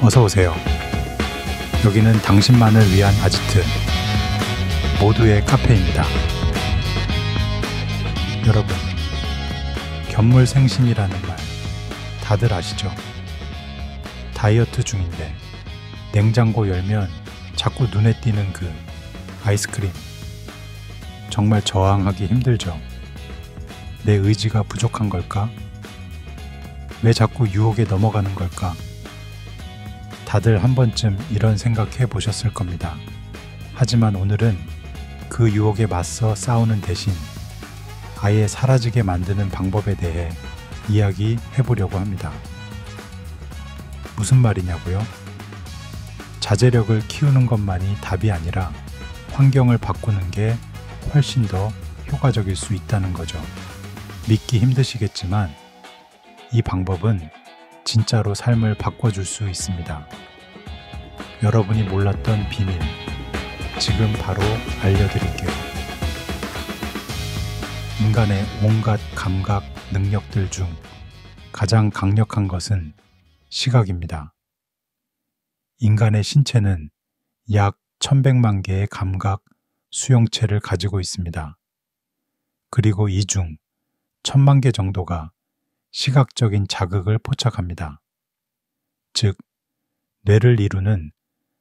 어서 오세요. 여기는 당신만을 위한 아지트 모두의 카페입니다. 여러분, 견물생심이라는 말 다들 아시죠? 다이어트 중인데 냉장고 열면 자꾸 눈에 띄는 그 아이스크림, 정말 저항하기 힘들죠? 내 의지가 부족한 걸까? 왜 자꾸 유혹에 넘어가는 걸까? 다들 한 번쯤 이런 생각해 보셨을 겁니다. 하지만 오늘은 그 유혹에 맞서 싸우는 대신 아예 사라지게 만드는 방법에 대해 이야기해 보려고 합니다. 무슨 말이냐고요? 자제력을 키우는 것만이 답이 아니라 환경을 바꾸는 게 훨씬 더 효과적일 수 있다는 거죠. 믿기 힘드시겠지만 이 방법은 진짜로 삶을 바꿔줄 수 있습니다. 여러분이 몰랐던 비밀, 지금 바로 알려드릴게요. 인간의 온갖 감각 능력들 중 가장 강력한 것은 시각입니다. 인간의 신체는 약 1100만 개의 감각 수용체를 가지고 있습니다. 그리고 이 중 1000만 개 정도가 시각적인 자극을 포착합니다. 즉, 뇌를 이루는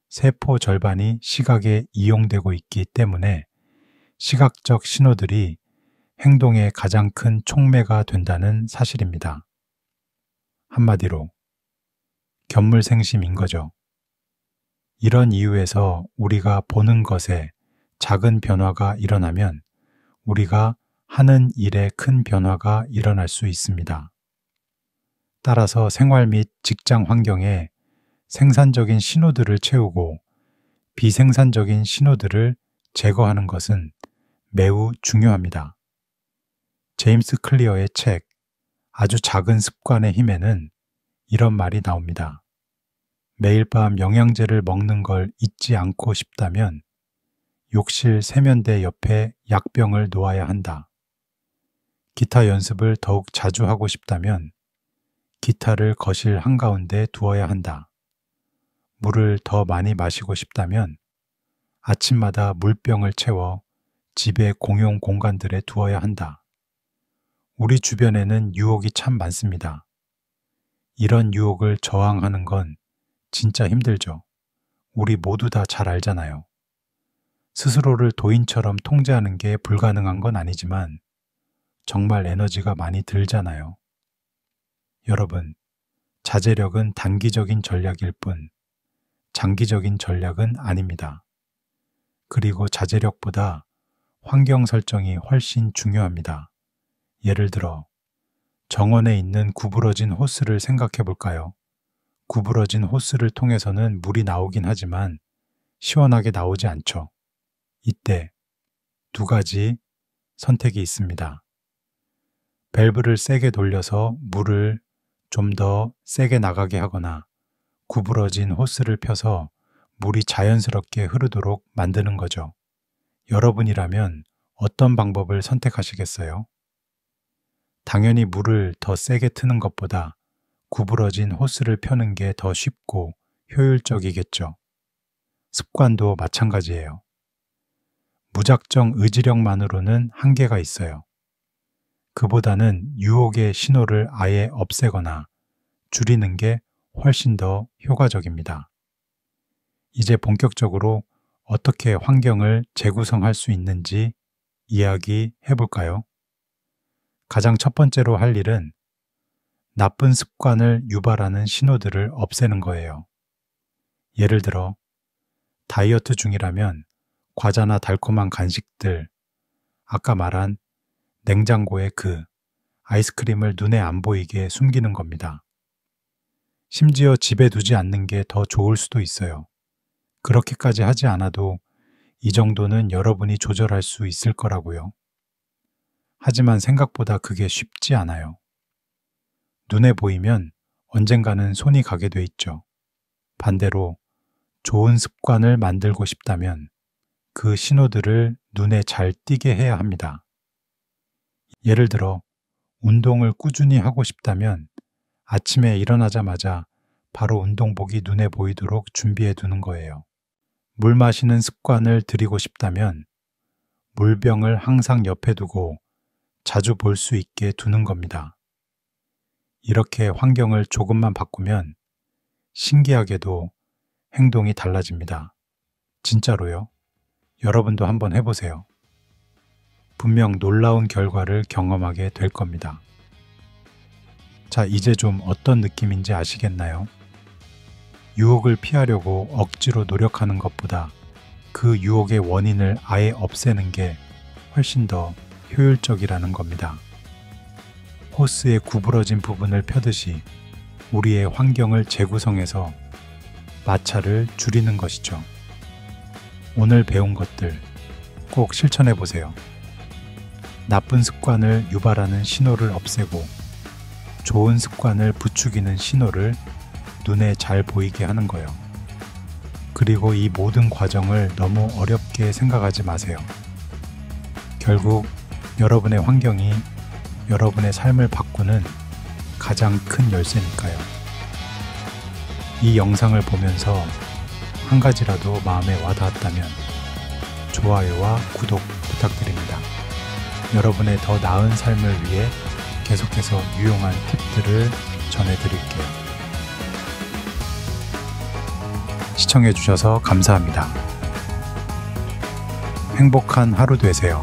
세포 절반이 시각에 이용되고 있기 때문에 시각적 신호들이 행동의 가장 큰 촉매가 된다는 사실입니다. 한마디로 견물생심인 거죠. 이런 이유에서 우리가 보는 것에 작은 변화가 일어나면 우리가 하는 일에 큰 변화가 일어날 수 있습니다. 따라서 생활 및 직장 환경에 생산적인 신호들을 채우고 비생산적인 신호들을 제거하는 것은 매우 중요합니다. 제임스 클리어의 책 아주 작은 습관의 힘에는 이런 말이 나옵니다. 매일 밤 영양제를 먹는 걸 잊지 않고 싶다면 욕실 세면대 옆에 약병을 놓아야 한다. 기타 연습을 더욱 자주 하고 싶다면 기타를 거실 한가운데 두어야 한다. 물을 더 많이 마시고 싶다면 아침마다 물병을 채워 집의 공용 공간들에 두어야 한다. 우리 주변에는 유혹이 참 많습니다. 이런 유혹을 저항하는 건 진짜 힘들죠. 우리 모두 다 잘 알잖아요. 스스로를 도인처럼 통제하는 게 불가능한 건 아니지만 정말 에너지가 많이 들잖아요. 여러분, 자제력은 단기적인 전략일 뿐 장기적인 전략은 아닙니다. 그리고 자제력보다 환경 설정이 훨씬 중요합니다. 예를 들어 정원에 있는 구부러진 호스를 생각해 볼까요? 구부러진 호스를 통해서는 물이 나오긴 하지만 시원하게 나오지 않죠. 이때 두 가지 선택이 있습니다. 밸브를 세게 돌려서 물을 좀 더 세게 나가게 하거나 구부러진 호스를 펴서 물이 자연스럽게 흐르도록 만드는 거죠. 여러분이라면 어떤 방법을 선택하시겠어요? 당연히 물을 더 세게 트는 것보다 구부러진 호스를 펴는 게 더 쉽고 효율적이겠죠. 습관도 마찬가지예요. 무작정 의지력만으로는 한계가 있어요. 그보다는 유혹의 신호를 아예 없애거나 줄이는 게 훨씬 더 효과적입니다. 이제 본격적으로 어떻게 환경을 재구성할 수 있는지 이야기해 볼까요? 가장 첫 번째로 할 일은 나쁜 습관을 유발하는 신호들을 없애는 거예요. 예를 들어 다이어트 중이라면 과자나 달콤한 간식들, 아까 말한 냉장고의 그 아이스크림을 눈에 안 보이게 숨기는 겁니다. 심지어 집에 두지 않는 게 더 좋을 수도 있어요. 그렇게까지 하지 않아도 이 정도는 여러분이 조절할 수 있을 거라고요. 하지만 생각보다 그게 쉽지 않아요. 눈에 보이면 언젠가는 손이 가게 돼 있죠. 반대로 좋은 습관을 만들고 싶다면 그 신호들을 눈에 잘 띄게 해야 합니다. 예를 들어 운동을 꾸준히 하고 싶다면 아침에 일어나자마자 바로 운동복이 눈에 보이도록 준비해 두는 거예요. 물 마시는 습관을 들이고 싶다면 물병을 항상 옆에 두고 자주 볼 수 있게 두는 겁니다. 이렇게 환경을 조금만 바꾸면 신기하게도 행동이 달라집니다. 진짜로요. 여러분도 한번 해보세요. 분명 놀라운 결과를 경험하게 될 겁니다. 자, 이제 좀 어떤 느낌인지 아시겠나요? 유혹을 피하려고 억지로 노력하는 것보다 그 유혹의 원인을 아예 없애는 게 훨씬 더 효율적이라는 겁니다. 호스의 구부러진 부분을 펴듯이 우리의 환경을 재구성해서 마찰을 줄이는 것이죠. 오늘 배운 것들 꼭 실천해 보세요. 나쁜 습관을 유발하는 신호를 없애고 좋은 습관을 부추기는 신호를 눈에 잘 보이게 하는 거예요. 그리고 이 모든 과정을 너무 어렵게 생각하지 마세요. 결국 여러분의 환경이 여러분의 삶을 바꾸는 가장 큰 열쇠니까요. 이 영상을 보면서 한 가지라도 마음에 와닿았다면 좋아요와 구독 부탁드립니다. 여러분의 더 나은 삶을 위해 계속해서 유용한 팁들을 전해드릴게요. 시청해주셔서 감사합니다. 행복한 하루 되세요.